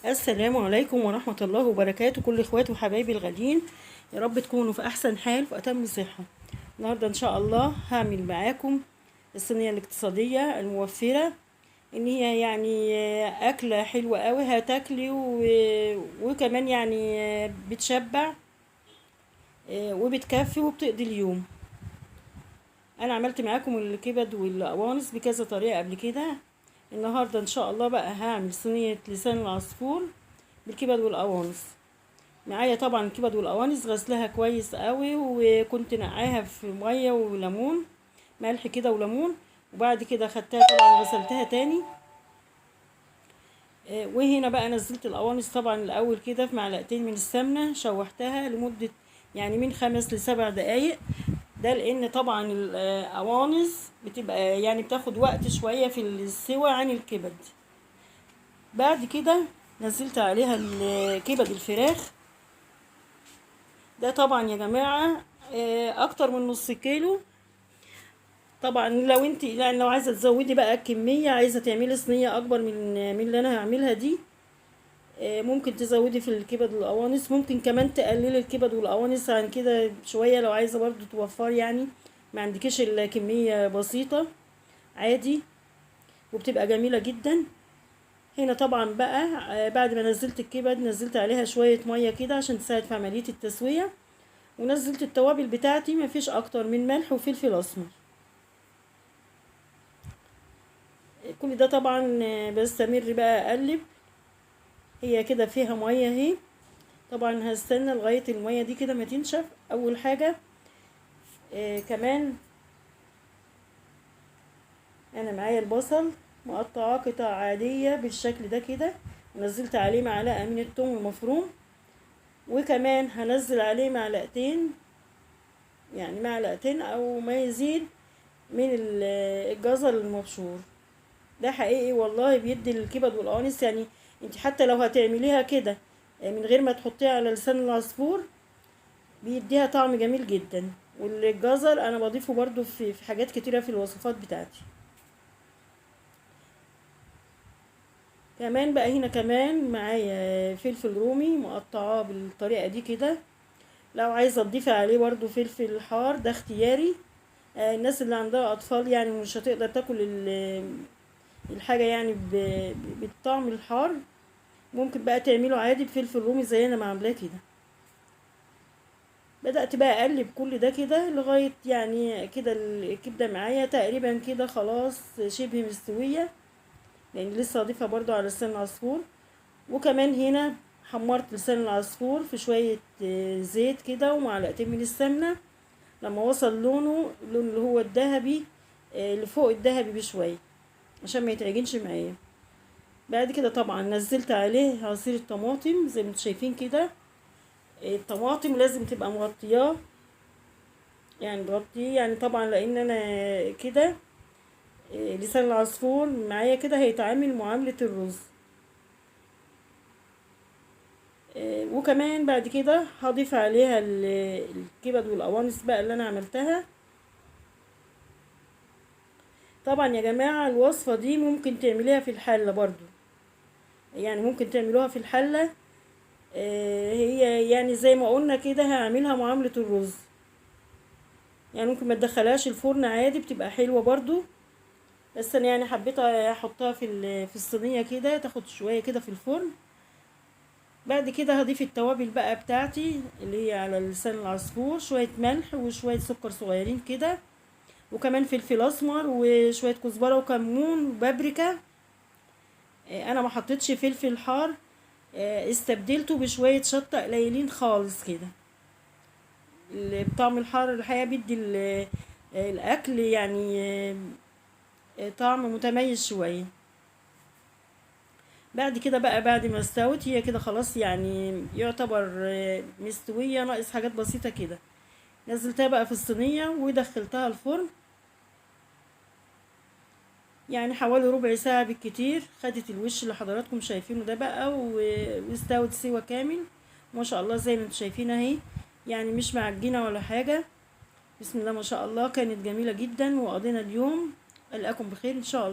السلام عليكم ورحمة الله وبركاته، كل اخواتي وحبايبي الغاليين. يا رب تكونوا في احسن حال واتم صحة. النهاردة ان شاء الله هعمل معاكم الصينية الاقتصادية الموفرة، ان هي يعني اكلة حلوة قوي هتاكلي وكمان يعني بتشبع وبتكفي وبتقضي اليوم. انا عملت معاكم الكبد والقوانص بكذا طريقة قبل كده. النهاردة ان شاء الله بقى هعمل صينية لسان العصفور بالكبد والقوانص. معايا طبعا الكبد والقوانص غسلها كويس قوي، وكنت نقعاها في ميه وليمون، ملح كده وليمون، وبعد كده خدتها طبعا غسلتها تاني. وهنا بقى نزلت القوانص طبعا الاول كده في معلقتين من السمنه، شوحتها لمده يعني من 5 ل7 دقايق. ده لان طبعا القوانص بتبقى يعني بتاخد وقت شويه في السوى عن الكبد. بعد كده نزلت عليها كبد الفراخ. ده طبعا يا جماعة اكتر من نص كيلو. طبعا لو انت يعني لو عايزة تزودي بقى الكمية، عايزة تعملي صينية اكبر من اللي انا هعملها دي، ممكن تزودي في الكبد والقوانص. ممكن كمان تقللي الكبد والقوانص عن كده شوية لو عايزة برضو توفري، يعني ما عندكيش الا كمية بسيطة عادي، وبتبقى جميلة جدا. هنا طبعا بقى بعد ما نزلت الكبد نزلت عليها شوية مية كده عشان تساعد في عملية التسوية، ونزلت التوابل بتاعتي مفيش اكتر من ملح وفلفل اسمر. كل ده طبعا بستمر بقى اقلب. هي كده فيها ميه اهي، طبعا هستنى لغايه الميه دي كده ما تنشف. اول حاجه كمان انا معايا البصل مقطعاه قطع عاديه بالشكل ده كده، ونزلت عليه معلقه من الثوم المفروم، وكمان هنزل عليه معلقتين، يعني معلقتين او ما يزيد من الجزر المبشور. ده حقيقي والله بيدي الكبد والقوانص، يعني انت حتى لو هتعمليها كده من غير ما تحطيها على لسان العصفور بيديها طعم جميل جدا. والجزر انا بضيفه برضو في حاجات كتيرة في الوصفات بتاعتي. كمان بقى هنا كمان معايا فلفل رومي مقطعاه بالطريقة دي كده. لو عايزة تضيفي عليه برضو فلفل حار ده اختياري. الناس اللي عندها اطفال يعني مش هتقدر تاكل الحاجة يعني بالطعم الحار، ممكن بقى تعمله عادي بفلفل رومي زي انا ما عاملاه كده. بدأت بقى اقلب كل ده كده لغاية يعني كده الكبدة معايا تقريبا كده خلاص شبه مستوية، لان لسه هضيفها برضو على لسان العصفور. وكمان هنا حمرت لسان العصفور في شوية زيت كده ومعلقتين من السمنة لما وصل لونه اللون اللي هو الذهبي، اللي فوق الذهبي بشوية عشان ما يتعجنش معايا. بعد كده طبعا نزلت عليه عصير الطماطم زي ما انتم شايفين كده. الطماطم لازم تبقى مغطياه، يعني تغطيه يعني طبعا لان انا كده لسان العصفور معايا كده هيتعامل معاملة الرز. وكمان بعد كده هضيف عليها الكبد والقوانص بقى اللي انا عملتها. طبعا يا جماعة الوصفة دي ممكن تعمليها في الحلة برضو، يعني ممكن تعملوها في الحلة. هي يعني زي ما قلنا كده هعملها معاملة الرز، يعني ممكن ما تدخلهاش الفرن عادي بتبقى حلوة برضو. بس انا يعني حبيت احطها في الصينية كده تاخد شوية كده في الفرن. بعد كده هضيف التوابل بقى بتاعتي اللي هي على لسان العصفور، شوية ملح وشوية سكر صغيرين كده، وكمان فلفل اسمر وشوية كزبرة وكمون وبابريكا. انا ما حطيتش فلفل حار، استبدلته بشوية شطة قليلين خالص كده. بطعم الحار الحقيقة بيدي الاكل يعني طعم متميز شوية. بعد كده بقى بعد ما استوت هي كده خلاص يعني يعتبر مستوية، ناقص حاجات بسيطة كده. نزلتها بقى في الصينية ودخلتها الفرن يعني حوالي ربع ساعة بالكتير. خدت الوش اللي حضراتكم شايفينه ده بقى واستوت سوا كامل ما شاء الله زي ما انتم شايفين اهي، يعني مش معجنة ولا حاجة. بسم الله ما شاء الله، كانت جميلة جدا وقضينا اليوم. ألقاكم بخير ان شاء الله.